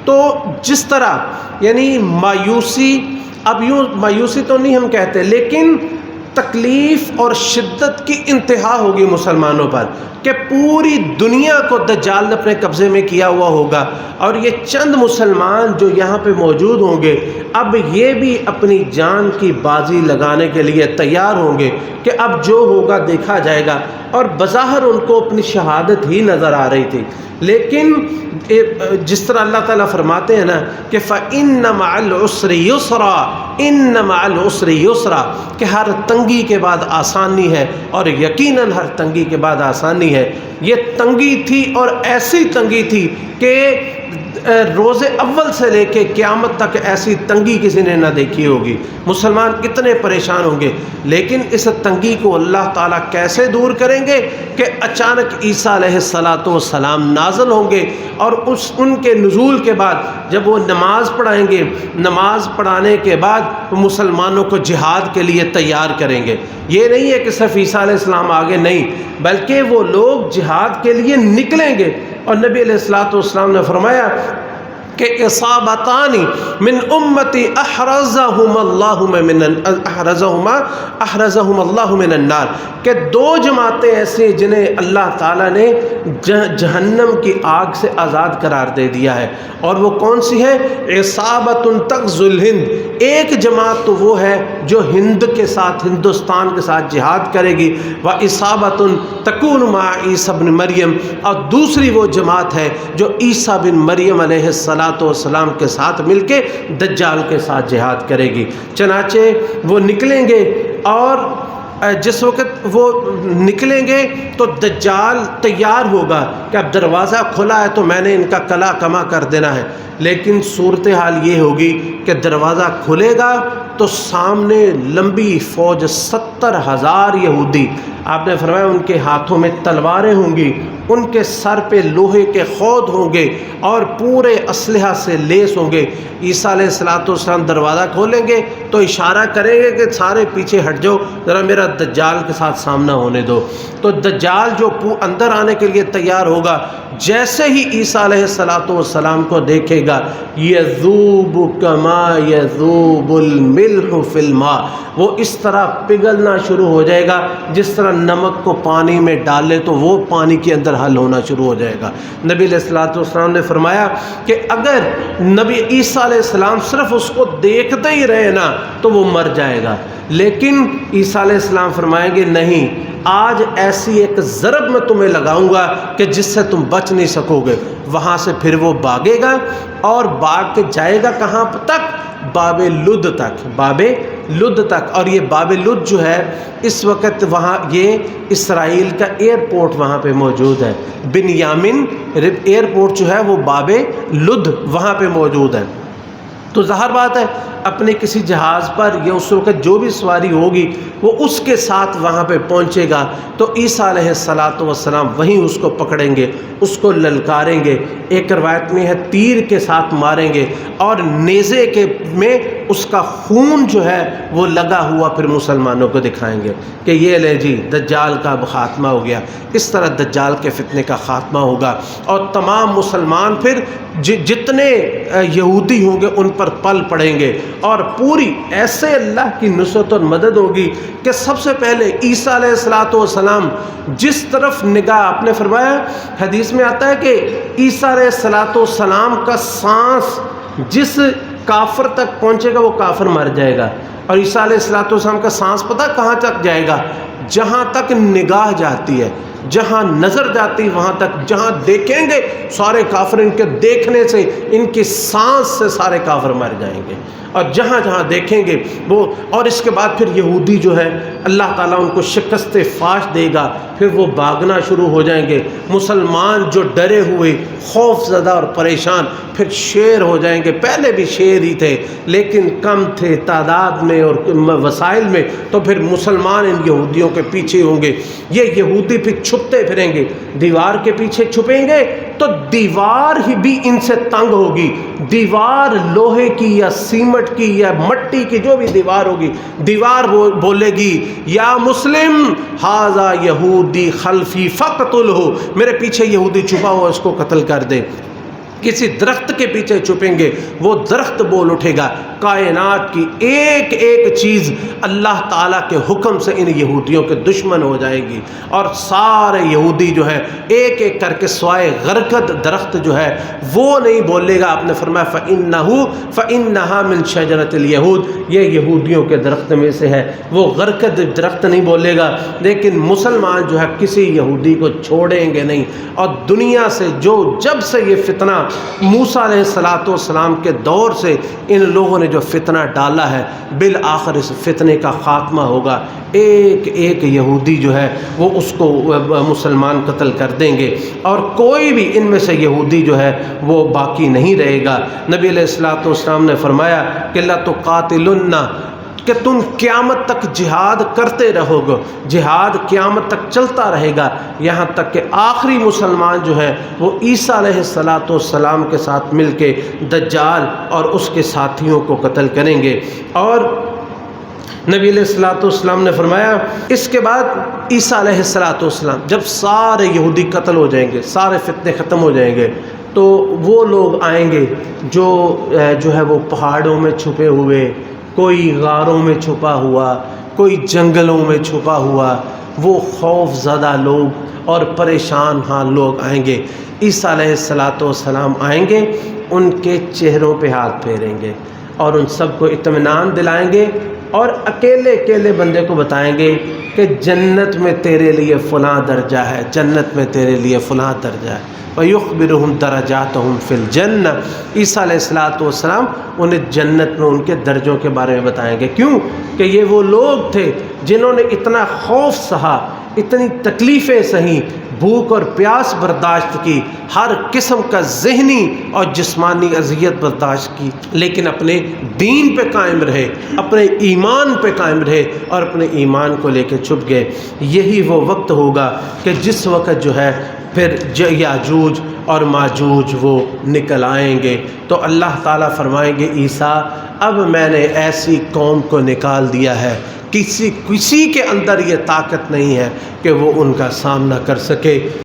تو جس طرح یعنی مایوسی، اب یوں مایوسی تو نہیں ہم کہتے، لیکن تکلیف اور شدت کی انتہا ہوگی مسلمانوں پر کہ پوری دنیا کو دجال نے اپنے قبضے میں کیا ہوا ہوگا، اور یہ چند مسلمان جو یہاں پہ موجود ہوں گے اب یہ بھی اپنی جان کی بازی لگانے کے لیے تیار ہوں گے کہ اب جو ہوگا دیکھا جائے گا، اور بظاہر ان کو اپنی شہادت ہی نظر آ رہی تھی، لیکن جس طرح اللہ تعالیٰ فرماتے ہیں نا کہ فَإِنَّ مَعَ الْعُسْرِ يُسْرًا، إِنَّ مَعَ الْعُسْرِ يُسْرًا، کہ ہر تنگی کے بعد آسانی ہے، اور یقیناً ہر تنگی کے بعد آسانی ہے۔ یہ تنگی تھی اور ایسی تنگی تھی کہ روز اول سے لے کے قیامت تک ایسی تنگی کسی نے نہ دیکھی ہوگی، مسلمان اتنے پریشان ہوں گے، لیکن اس تنگی کو اللہ تعالیٰ کیسے دور کریں گے کہ اچانک عیسیٰ علیہ السلام نازل ہوں گے، اور ان کے نزول کے بعد جب وہ نماز پڑھائیں گے، نماز پڑھانے کے بعد وہ مسلمانوں کو جہاد کے لیے تیار کریں گے۔ یہ نہیں ہے کہ صرف عیسیٰ علیہ السلام آگے، نہیں، بلکہ وہ لوگ جہاد کے لیے نکلیں گے، اور نبی علیہ السلام نے فرمایا کہ اصابتان من امتی احرزہم اللہ من النار، کہ دو جماعتیں ایسی جنہیں اللہ تعالیٰ نے جہنم کی آگ سے آزاد قرار دے دیا ہے، اور وہ کون سی ہے؟ اصابت تغزو الہند، ایک جماعت تو وہ ہے جو ہند کے ساتھ، ہندوستان کے ساتھ جہاد کرے گی، و اصابت تکون مع عیسیٰ بن مریم، اور دوسری وہ جماعت ہے جو عیسیٰ بن مریم علیہ السلام کے ساتھ مل کے دجال کے ساتھ جہاد کرے گی۔ چنانچہ وہ نکلیں گے، اور جس وقت وہ نکلیں گے تو دجال تیار ہوگا کہ اب دروازہ کھلا ہے تو میں نے ان کا کلا کما کر دینا ہے، لیکن صورتحال یہ ہوگی کہ دروازہ کھلے گا تو سامنے لمبی فوج 70,000 یہودی، آپ نے فرمایا ان کے ہاتھوں میں تلواریں ہوں گی، ان کے سر پہ لوہے کے خود ہوں گے، اور پورے اسلحہ سے لیس ہوں گے۔ عیسیٰ علیہ السلام دروازہ کھولیں گے تو اشارہ کریں گے کہ سارے پیچھے ہٹ جاؤ، ذرا میرا دجال کے ساتھ سامنا ہونے دو۔ تو دجال جو اندر آنے کے لیے تیار ہوگا، جیسے ہی عیسیٰ علیہ السلام کو دیکھے گا، یذوب کما یذوب الملح فی الماء، وہ اس طرح پگھلنا شروع ہو جائے گا جس طرح نمک کو پانی میں ڈالے تو وہ پانی کے اندر حل ہونا شروع ہو جائے گا۔ نبی علیہ السلام نے فرمایا کہ اگر نبی عیسیٰ علیہ السلام صرف اس کو دیکھتے ہی رہے نا تو وہ مر جائے گا، لیکن عیسیٰ علیہ السلام فرمائیں گے نہیں، آج ایسی ایک ضرب میں تمہیں لگاؤں گا کہ جس سے تم بچ نہیں سکو گے۔ وہاں سے پھر وہ بھاگے گا، اور بھاگ کے جائے گا کہاں تک؟ باب لد تک، باب لد تک۔ اور یہ باب لد جو ہے اس وقت وہاں یہ اسرائیل کا ایئرپورٹ وہاں پہ موجود ہے، بنیامین ایئرپورٹ جو ہے وہ باب لد وہاں پہ موجود ہے۔ تو ظاہر بات ہے اپنے کسی جہاز پر یا اس وقت جو بھی سواری ہوگی وہ اس کے ساتھ وہاں پہ پہنچے گا، تو عیسیٰ علیہ السلام وہیں اس کو پکڑیں گے، اس کو للکاریں گے، ایک روایت میں ہے تیر کے ساتھ ماریں گے، اور نیزے کے میں اس کا خون جو ہے وہ لگا ہوا پھر مسلمانوں کو دکھائیں گے کہ یہ لے جی دجال کا خاتمہ ہو گیا۔ اس طرح دجال کے فتنے کا خاتمہ ہوگا، اور تمام مسلمان پھر جتنے یہودی ہوں گے ان پر پل پڑیں گے، اور پوری ایسے اللہ کی نصرت اور مدد ہوگی کہ سب سے پہلے عیسیٰ علیہ السلام جس طرف نگاہ، آپ نے فرمایا حدیث میں آتا ہے کہ عیسیٰ علیہ السلام کا سانس جس کافر تک پہنچے گا وہ کافر مر جائے گا، اور عیسیٰ علیہ السلام کا سانس پتہ کہاں تک جائے گا؟ جہاں تک نگاہ جاتی ہے، جہاں نظر جاتی وہاں تک، جہاں دیکھیں گے سارے کافر، ان کے دیکھنے سے، ان کی سانس سے سارے کافر مر جائیں گے، اور جہاں جہاں دیکھیں گے وہ۔ اور اس کے بعد پھر یہودی جو ہے اللہ تعالیٰ ان کو شکست فاش دے گا، پھر وہ بھاگنا شروع ہو جائیں گے۔ مسلمان جو ڈرے ہوئے، خوف زدہ اور پریشان، پھر شیر ہو جائیں گے۔ پہلے بھی شیر ہی تھے لیکن کم تھے تعداد میں اور وسائل میں، تو پھر مسلمان ان یہودیوں کے پیچھے ہوں گے۔ یہ یہودی پھر چھپتے پھریں گے، دیوار کے پیچھے چھپیں گے تو دیوار ہی بھی ان سے تنگ ہوگی۔ دیوار لوہے کی یا سیمٹ کی یا مٹی کی جو بھی دیوار ہوگی، دیوار بولے گی یا مسلم ھذا یہودی خلفی فقتلہ، میرے پیچھے یہودی چھپا ہوا اس کو قتل کر دے۔ کسی درخت کے پیچھے چھپیں گے، وہ درخت بول اٹھے گا۔ کائنات کی ایک ایک چیز اللہ تعالیٰ کے حکم سے ان یہودیوں کے دشمن ہو جائے گی، اور سارے یہودی جو ہے ایک ایک کر کے سوائے غرقد درخت جو ہے وہ نہیں بولے گا۔ آپ نے فرمایا فَإِنَّهَا مِن شَجَرَةِ الْيَهُودِ، یہ یہودیوں کے درخت میں سے ہے، وہ غرقد درخت نہیں بولے گا۔ لیکن مسلمان جو ہے کسی یہودی کو چھوڑیں گے نہیں، اور دنیا سے جب سے یہ فتنہ موسیٰ علیہ السلام کے دور سے ان لوگوں نے جو فتنہ ڈالا ہے، بالآخر اس فتنے کا خاتمہ ہوگا۔ ایک ایک یہودی جو ہے وہ اس کو مسلمان قتل کر دیں گے، اور کوئی بھی ان میں سے یہودی جو ہے وہ باقی نہیں رہے گا۔ نبی علیہ السلام نے فرمایا کہ لَتُقَاتِلُنَّ، کہ تم قیامت تک جہاد کرتے رہو گے، جہاد قیامت تک چلتا رہے گا، یہاں تک کہ آخری مسلمان جو ہے وہ عیسیٰ علیہ السلام کے ساتھ مل کے دجال اور اس کے ساتھیوں کو قتل کریں گے۔ اور نبی علیہ السلام نے فرمایا اس کے بعد عیسیٰ علیہ السلام جب سارے یہودی قتل ہو جائیں گے، سارے فتنے ختم ہو جائیں گے، تو وہ لوگ آئیں گے جو ہے وہ پہاڑوں میں چھپے ہوئے، کوئی غاروں میں چھپا ہوا، کوئی جنگلوں میں چھپا ہوا، وہ خوف زدہ لوگ اور پریشان حال لوگ آئیں گے۔ عیسیٰ علیہ السلام آئیں گے، ان کے چہروں پہ ہاتھ پھیریں گے اور ان سب کو اطمینان دلائیں گے، اور اکیلے بندے کو بتائیں گے کہ جنت میں تیرے لیے فلاں درجہ ہے، جنت میں تیرے لیے فلاں درجہ ہے۔ وَيُخْبِرُهُمْ دَرَجَاتَهُمْ فِي الْجَنَّةِ، عیسیٰ علیہ السلام انہیں جنت میں ان کے درجوں کے بارے میں بتائیں گے۔ کیوں کہ یہ وہ لوگ تھے جنہوں نے اتنا خوف سہا، اتنی تکلیفیں سہیں، بھوک اور پیاس برداشت کی، ہر قسم کا ذہنی اور جسمانی اذیت برداشت کی، لیکن اپنے دین پہ قائم رہے، اپنے ایمان پہ قائم رہے اور اپنے ایمان کو لے کے چھپ گئے۔ یہی وہ وقت ہوگا کہ جس وقت جو ہے پھر یاجوج اور ماجوج وہ نکل آئیں گے، تو اللہ تعالیٰ فرمائیں گے عیسیٰ اب میں نے ایسی قوم کو نکال دیا ہے، کسی کے اندر یہ طاقت نہیں ہے کہ وہ ان کا سامنا کر سکے۔